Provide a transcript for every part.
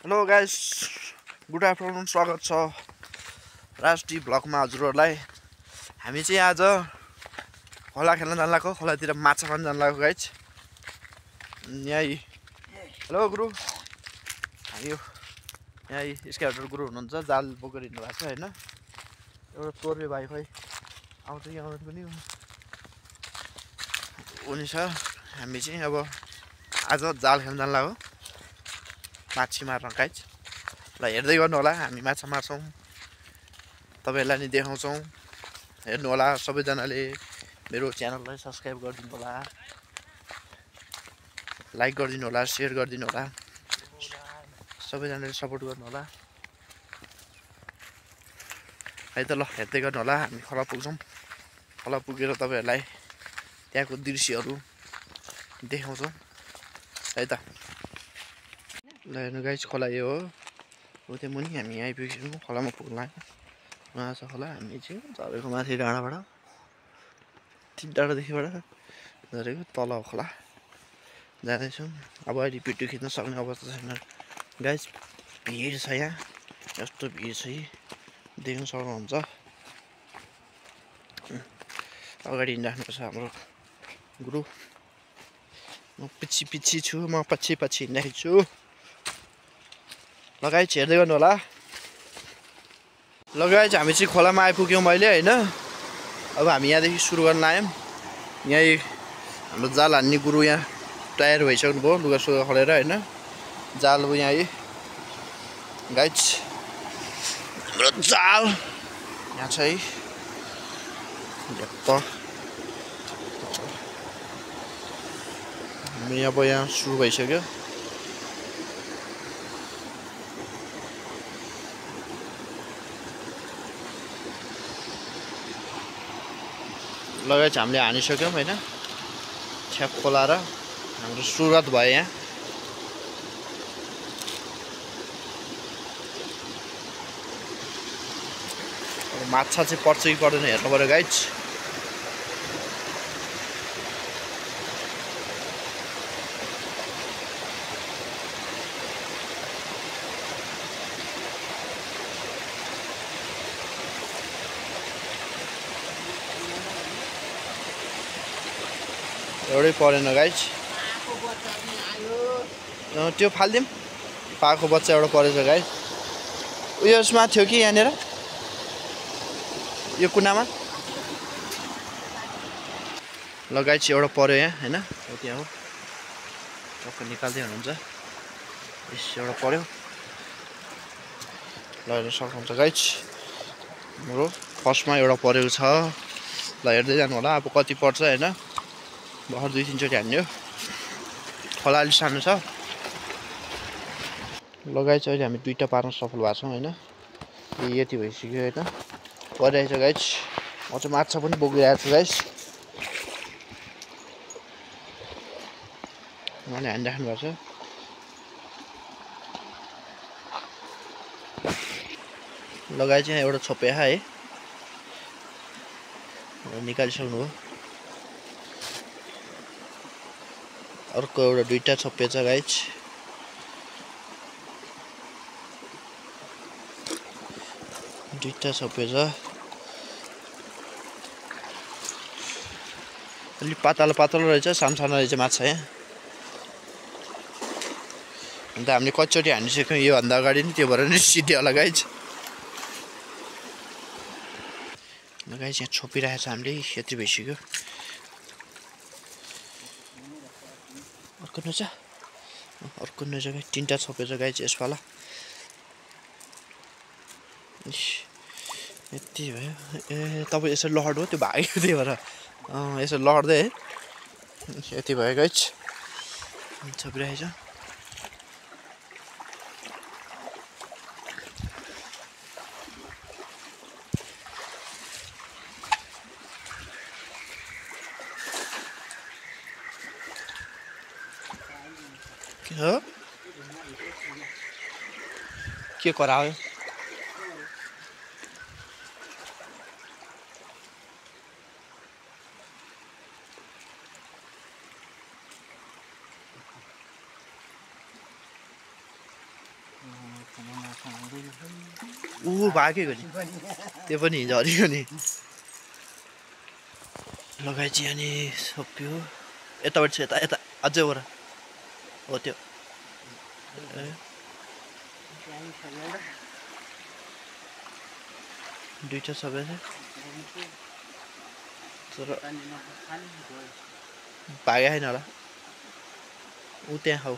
Hello guys, good afternoon. स्वागत छ राष्ट्रिय भ्लगमा हजुरहरूलाई। हामी चाहिँ आज खोला खेल्न जान लागेको, खोलातिर माछा मार्न जान लागेको गाइस। यहीँ हेलो गुरु, हामी यहीँ स्क्याउटर गुरु हुनुहुन्छ, जाल बोकेर हिँड्नु भएको छ होइन। एउटा तोर्बे भाइ खोइ आउँछ कि आउँदैन पनि उनी छ। हामी चाहिँ अब आज जाल खेल्न जान लाग्यो माछी मार्न गाइस। ल हेर्दै गर्नु होला, हामी माछा मार्छौँ, तपाईँहरूलाई नि देखाउँछौँ। हेर्नु होला, सबैजनाले मेरो च्यानललाई सब्सक्राइब गरिदिनु होला, लाइक गरिदिनु होला, सेयर गरिदिनु होला, सबैजनाले सपोर्ट गर्नु होला है त। ल हेर्दै गर्नु होला, हामी खोला पुग्छौँ। खोला पुगेर तपाईँहरूलाई त्यहाँको दृश्यहरू देखाउँछौँ है त। ल हेर्नु गाइस, खोला यो हो। उतै मुनि हामी आइपुगेछौँ, खोलामा पुग्न लाग्यो। उहाँ छ खोला, हामी चाहिँ झरेको माथि डाँडाबाट, डाँडादेखिबाट झरेको तल खोला जाँदैछौँ। अब अहिले भिडियो खिच्न सक्ने अवस्था छैन गाइस, भिड छ यहाँ, यस्तो भिड छ कि देख्न सक्नुहुन्छ। अगाडि हिँडिराख्नुपर्छ हाम्रो गुरु, म पछि छु, म पछि हिँडिरहेको छु। ल गाइस हेर्दै गर्नु होला। ल गाइस हामी चाहिँ खोलामा आइपुग्यौँ अहिले होइन। अब हामी यहाँदेखि सुरु गर्न लाग्यौँ। यहीँ हाम्रो जाल हान्ने गुरु यहाँ तयार भइसक्नुभयो, लुगा सुगा खोलेर होइन। जाल अब यहाँ गाइस, हाम्रो जाल यहाँ छ है। हामी अब यहाँ सुरु भइसक्यो। लगाइ हामीले हानिसक्यौँ होइन। ठ्याप खोला र हाम्रो सुरुवात भयो यहाँ। माछा चाहिँ पर्छ कि पर्दैन हेर्नु पऱ्यो गाइस। एउटै परेन गाइस, त्यो फालिदिउँ। पाको बच्चा एउटा परेछ गाइस। उयसमा थियो कि यहाँनिर, यो कुनामा। ल गाइस एउटा पर्यो यहाँ होइन, हो त्यहाँ हो, टक्क निकाल्दै हुनुहुन्छ। यस एउटा पर्यो, ल हेर्न सक्नुहुन्छ गाइस। हाम्रो फर्स्टमा एउटा परेको छ। ल हेर्दै जानु होला, अब कति पर्छ होइन। भर्खर 2-3चोटि हान्यो, खोला अलिक सानो छ। ल गाइस अहिले हामी 2टा पार्न सफल भएको छौँ होइन। यति भइसक्यो होइन, परिरहेछ गाइस। म चाहिँ माछा पनि बोकिरहेको छु गाइस। उहाँले हानिराख्नु भएको छ। लगाइ चाहिँ एउटा छोप्या है, निकालिसक्नु हो। अर्को एउटा 2टा छोपेछ गाइस। दुईटा छोपेछ। अलिक पातलो रहेछ, सानो रहेछ माछा यहाँ। अन्त हामीले कतिचोटि हानिसक्यौँ योभन्दा अगाडि नि, त्यो भएर नि सिधै होला गाइस। गाइस यहाँ छोपिरहेको छ हामीले, यति भइसक्यो। अर्को नजा, अर्को नजा गाइस, 3टा छोपेछ गाइस यसपाला। यति भयो। ए तपाईँ यसरी लहर्नु हो, त्यो भाग्यो त्यही भएर यसरी लहर्दै है। यति भयो गाइस, छोपिरहेछ। हो के करायो। भागेको नि त्यो पनि झरेको नि लगाइची अनि सकियो यताबाट छ यता यता अझै वर हो त्यो दुईटा सबै तर भागे छैन होला ऊ त्यहाँ खाऊ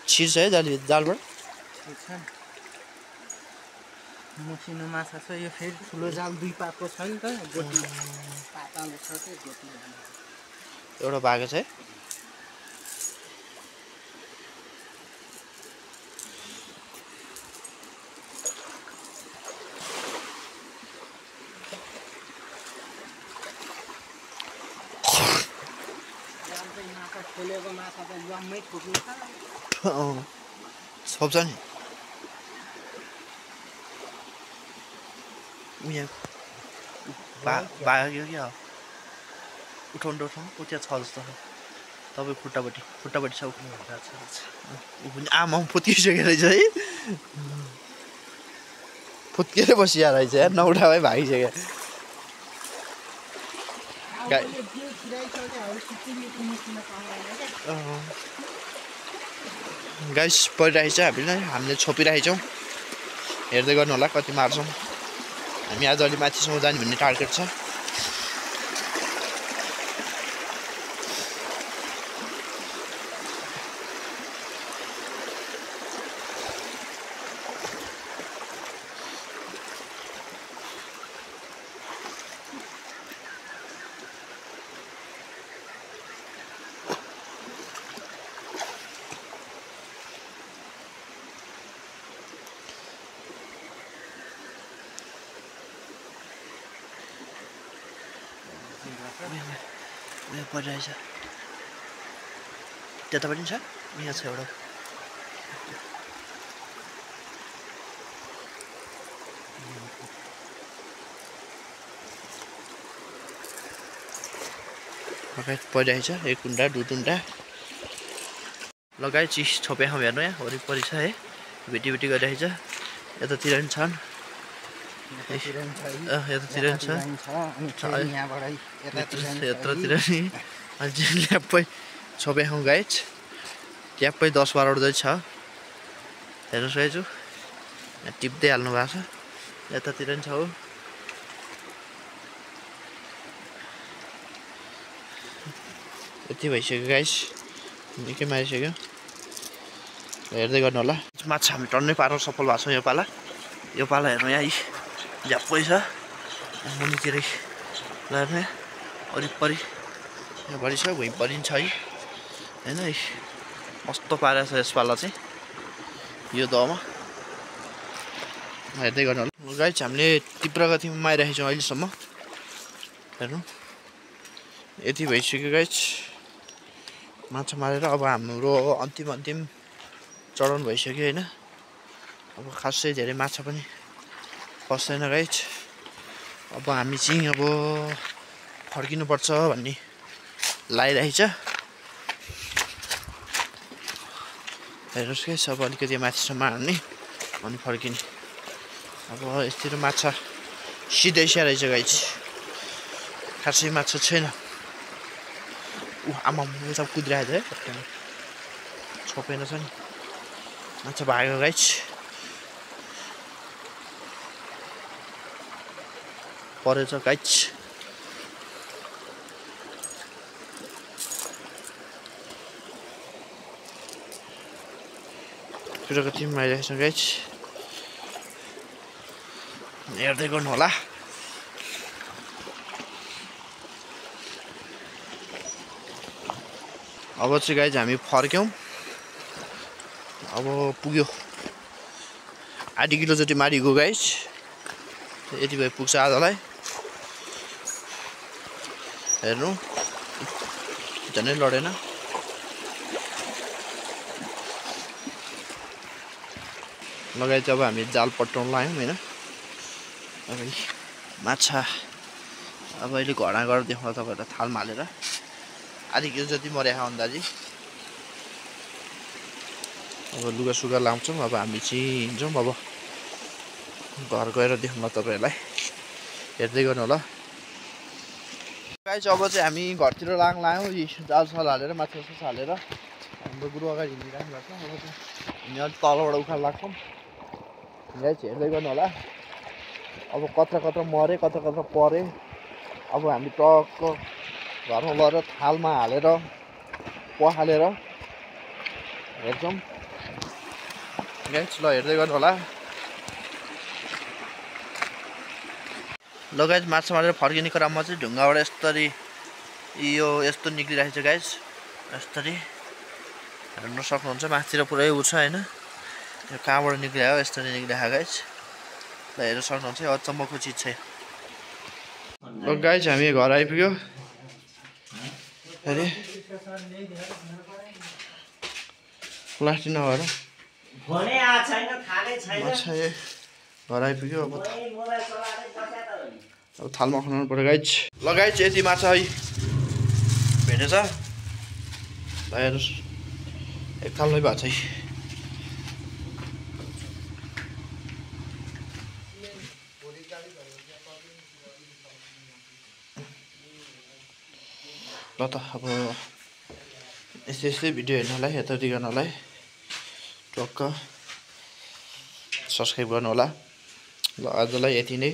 छिर्छ है जालबाट मसिनो माछा छ यो फेरि ठुलो जाल दुई पाको छ नि त गोटी पातालो छ त्यो गोटी एउटा भागे छ है खोलेको माछा त जम्मै ठुक्नु छ छोप्छ नि भाग्यो क्या उठाउनु उठाउनु ऊ त्यहाँ छ जस्तो छ तपाईँ खुट्टापट्टि छ ऊ पनि आमा फुत्किसकेको रहेछ है फुत्किएर बसिया रहेछ यार नउठाए भागिसक्यो गाइस परिरहेको छ हामीले छोपिरहेको छौँ हेर्दै गर्नु होला कति मार्छौँ हामी आज अलि माथिसम्म जाने भन्ने टार्गेट छ परिरहेछ त्यता पनि छ यहाँ छ एउटा लगायत परिरहेछ एक कुन्डा दुई कुन्डा लगायत चिज छोपे खाउँ हेर्नु यहाँ वरिपरि छ है भेटी गरिरहेछ यतातिर पनि छन् यतातिर पनि छ यतातिर नि अझै ल्याप्पै छोपे खाउँ गाइज ट्याप्पै 10-12 जति छ हेर्नु सकेछु यहाँ टिप्दै हाल्नु भएको छ यतातिर पनि छ हो यति भइसक्यो गाइस निकै मारिसक्यो हेर्दै गर्नु होला माछा हामी टन्नै पार्न सफल भएको छौँ यो पाला हेर्नु यहाँ झ्याप्पै छ मुनितिरै हेर्नु वरिपरि यहाँ बढी छ भुइँ पनि छ है होइन कस्तो पारेको छ यसपाला चाहिँ यो दहमा हेर्दै गर्नु होला गाइस हामीले तीव्र गतिमा मारिरहेको छौँ अहिलेसम्म हेर्नु यति भइसक्यो गाइस माछा मारेर अब हाम्रो अन्तिम चढाउनु भइसक्यो होइन अब खासै धेरै माछा पनि फस्दैन गाइस अब हामी चाहिँ अब फर्किनुपर्छ भन्ने लागिरहेछ हेर्नुहोस् गाइस अब अलिकति माथिसम्म हाल्ने अनि फर्किने अब यतिर माछा सिधै रहेछ गाइस खासै माछा छैन आमा यता कुदिरहेको छ है छोपेन छ नि माछा भागेको गाइस परेछ गाइस प्रगतिमा आइरहेको छ गाइस हेर्दै गर्नु होला अब चाहिँ गाइस हामी फर्क्यौँ अब पुग्यो आधी किलो जति मारिगयो गाइस यति भए पुग्छ आधालाई हेर्नु झनै लडेन लगाइ चाहिँ अब हामी जाल पट्याउन लाग्यौँ होइन अब माछा अब अहिले घडा गरेर देखाउँ तपाईँहरूलाई थालमा हालेर आधी किलो जति मर्या अन्दाजी अब लुगा सुगा लाउँछौँ अब हामी चाहिँ हिँड्छौँ अब घर गएर देखाउन तपाईँहरूलाई हेर्दै गर्नु होला गाइस अब चाहिँ हामी घरतिर लाग्यौँ यी जालसाल हालेर माछा सास हालेर हाम्रो गुरु अगाडि हिँडिराख्नु भएको छ अब चाहिँ हामी अलिक तलबाट उखाल लाग्छौँ गाइस हेर्दै गर्नु होला अब कता कता मरे कता कता परे अब हामी टक्क घरमा गएर थालमा हालेर पखालेर हेर्छौँ गाइस ल हेर्दै गर्नु होला ल गाइस माछा मारेर फर्किने क्रममा चाहिँ ढुङ्गाबाट यो यस्तो निक्लिरहेको छ गाइस यसरी हेर्न सक्नुहुन्छ माथितिर पुरै उ छ हैन यो कहाँबाट निक्लियो यसरी निक्लिरहेको गाइस ल हेर्न सक्नुहुन्छ यो अचम्मको चिज छ ल गाइस हामी घर आइपुग्यो अरे प्लास्टिक नभएर भने आ छैन थाले छैन माछा घर आइपुग्यो अब थालमा खनाउनु पर्यो गाइस ल गाइस यति माछा है भेटेछ ल हेर्नुहोस् एक थालमै भएको छ ल त अब यस्तै भिडियो हेर्नलाई यताउति गर्नलाई टक्क सब्सक्राइब गर्नु होला ल आजलाई यति नै